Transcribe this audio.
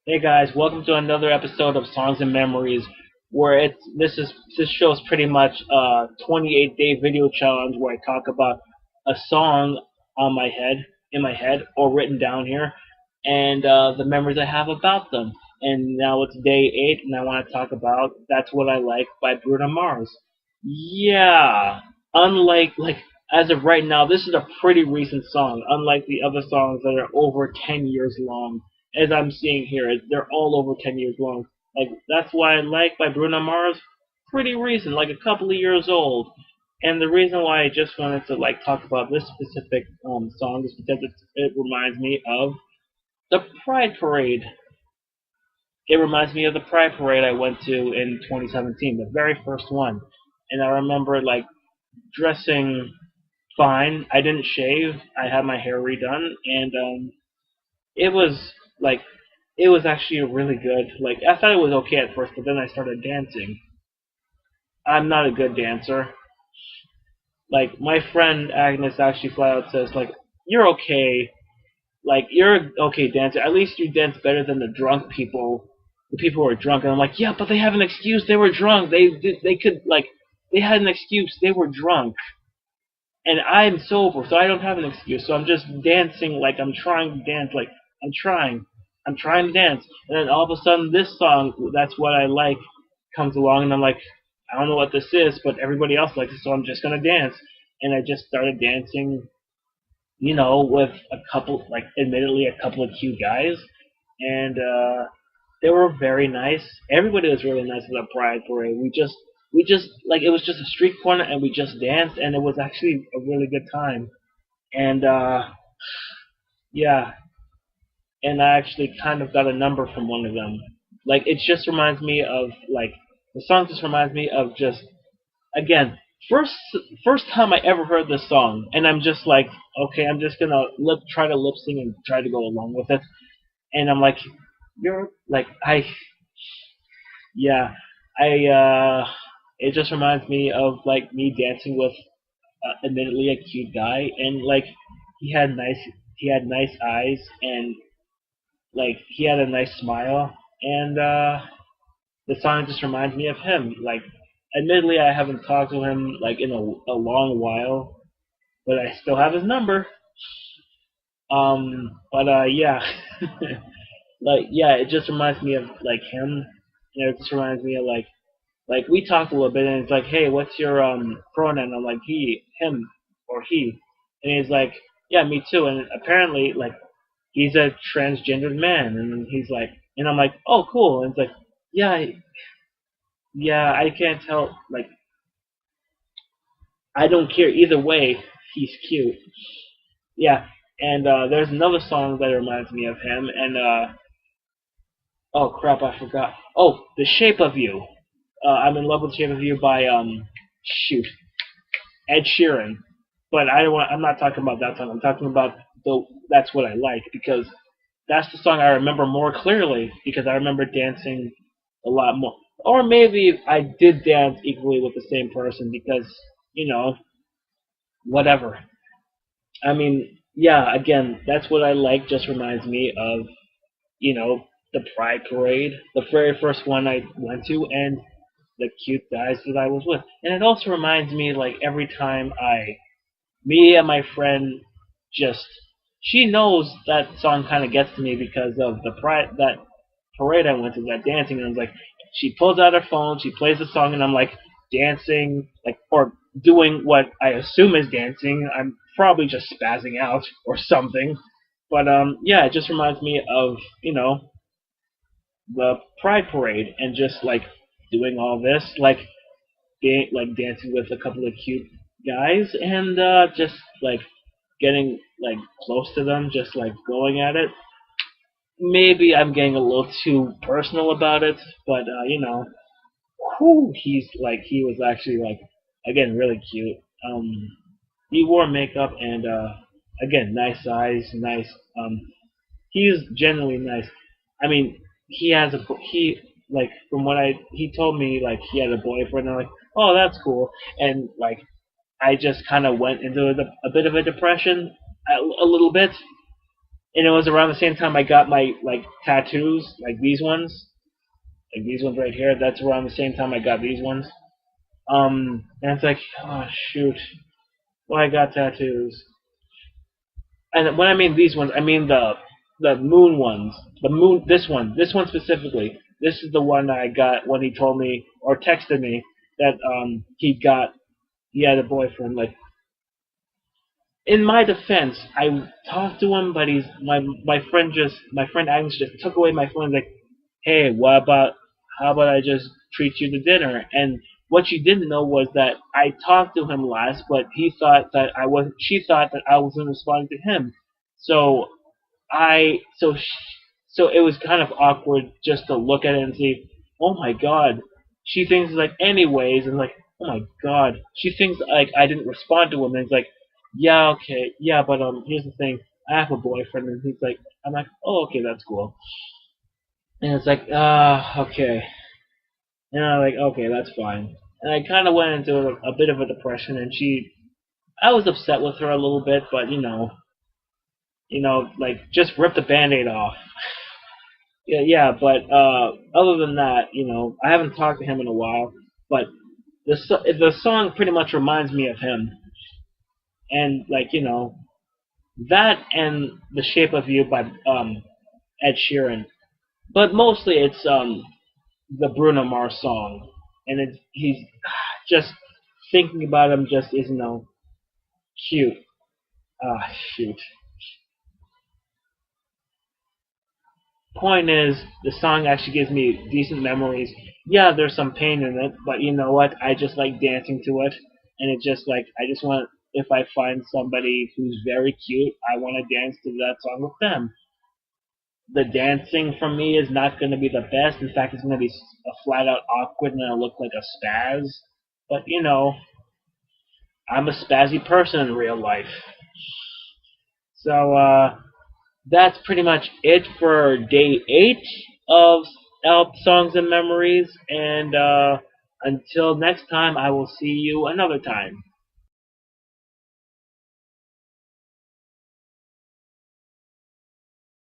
Hey guys, welcome to another episode of Songs and Memories, where this show is pretty much a 28-day video challenge where I talk about a song in my head, or written down here, and the memories I have about them. And now it's day 8, and I want to talk about "That's What I Like" by Bruno Mars. Yeah, unlike as of right now, this is a pretty recent song, unlike the other songs that are over 10 years long. As I'm seeing here, they're all over 10 years long. Like, That's What I Like by Bruno Mars, pretty recent, like a couple of years old. And the reason why I just wanted to talk about this specific song is because it reminds me of the Pride Parade. It reminds me of the Pride Parade I went to in 2017, the very first one. And I remember dressing fine. I didn't shave. I had my hair redone, and it was like it was actually really good. Like, I thought it was okay at first, but then I started dancing. I'm not a good dancer. Like, my friend Agnes actually flat out says, "You're okay. You're an okay dancer. At least you dance better than the drunk people. The people who are drunk." And I'm like, "Yeah, but they have an excuse. They were drunk. They had an excuse. They were drunk." And I'm sober, so I don't have an excuse. So I'm just dancing like I'm trying to dance, like I'm trying. I'm trying to dance. And then all of a sudden, this song, "That's What I Like," comes along, and I'm like, I don't know what this is, but everybody else likes it, so I'm just gonna dance. And I just started dancing, with a couple, admittedly, a couple of cute guys, and they were very nice. Everybody was really nice at the Pride Parade. We just it was just a street corner, and we just danced, and it was actually a really good time. And yeah, and I actually kind of got a number from one of them. It just reminds me of the song just reminds me of just again first first time I ever heard this song, and I'm just like, okay, I'm just gonna try to lip sync and try to go along with it, and I'm like, you're like I yeah I it just reminds me of me dancing with admittedly a cute guy, and he had nice he had nice eyes, and he had a nice smile, and the song just reminds me of him. Admittedly, I haven't talked to him in a long while, but I still have his number. But yeah, yeah, it just reminds me of him. It just reminds me of we talked a little bit, and it's like, hey, what's your pronoun? I'm like, he, him, or he, and he's like, yeah, me too. And apparently, he's a transgendered man, and he's like, and I'm like, oh, cool. And it's like, yeah, yeah, I can't tell. I don't care either way. He's cute. Yeah, and there's another song that reminds me of him, and oh crap, I forgot. Oh, "The Shape of You." I'm in love with "The Shape of You" by shoot, Ed Sheeran. But I don't want. I'm not talking about that song. I'm talking about the "That's What I Like," because that's the song I remember more clearly, because I remember dancing a lot more. Or maybe I did dance equally with the same person, because whatever. I mean, yeah, again, "That's What I Like" just reminds me of, the Pride Parade, the very first one I went to, and the cute guys that I was with. And it also reminds me, every time me and my friend just, she knows that song kind of gets to me because of that parade I went to, that dancing, and it's like, she pulls out her phone, she plays the song, and I'm dancing, or doing what I assume is dancing. I'm probably just spazzing out or something. But yeah, it just reminds me of the Pride Parade, and just doing all this, being dancing with a couple of cute guys, and just getting close to them, just going at it. Maybe I'm getting a little too personal about it, but whew, he was actually again really cute. He wore makeup, and again, nice eyes, nice. He's generally nice. I mean, he from what he told me, he had a boyfriend. And I'm like, oh, that's cool. And I just kind of went into a bit of a depression, a little bit, And it was around the same time I got my like tattoos, like these ones right here. That's around the same time I got these ones. And it's like, oh shoot, why I got tattoos? And when I mean these ones, I mean the moon ones. The moon, this one specifically. This is the one I got when he told me or texted me that he had a boyfriend. Like in my defense, I talked to him, but my friend Agnes just took away my phone. Like, hey, how about I just treat you to dinner? And what she didn't know was that I talked to him last, but she thought that I wasn't responding to him. So I so sh so it was kind of awkward just to look at it and see, oh my god, she thinks like anyways, and like, oh my god, she thinks like I didn't respond to him, and it's like, yeah, okay, yeah, but here's the thing, I have a boyfriend, and he's like, I'm like, oh, okay, that's cool, and it's like, okay, and I'm like, okay, that's fine, and I kind of went into a bit of a depression, and I was upset with her a little bit, but like just rip the band-aid off. Yeah, yeah, but other than that, I haven't talked to him in a while. But the song pretty much reminds me of him, and like that and "The Shape of You" by Ed Sheeran. But mostly it's the Bruno Mars song, and he's just thinking about him just is cute. Ah, shoot. Point is, the song actually gives me decent memories. Yeah, there's some pain in it, but you know what? I just like dancing to it, and it just like I just want if I find somebody who's very cute, I want to dance to that song with them. The dancing from me is not going to be the best. In fact, it's going to be a flat out awkward, and I'll look like a spaz. But I'm a spazzy person in real life. So that's pretty much it for day 8 of Songs and Memories. And until next time, I will see you another time.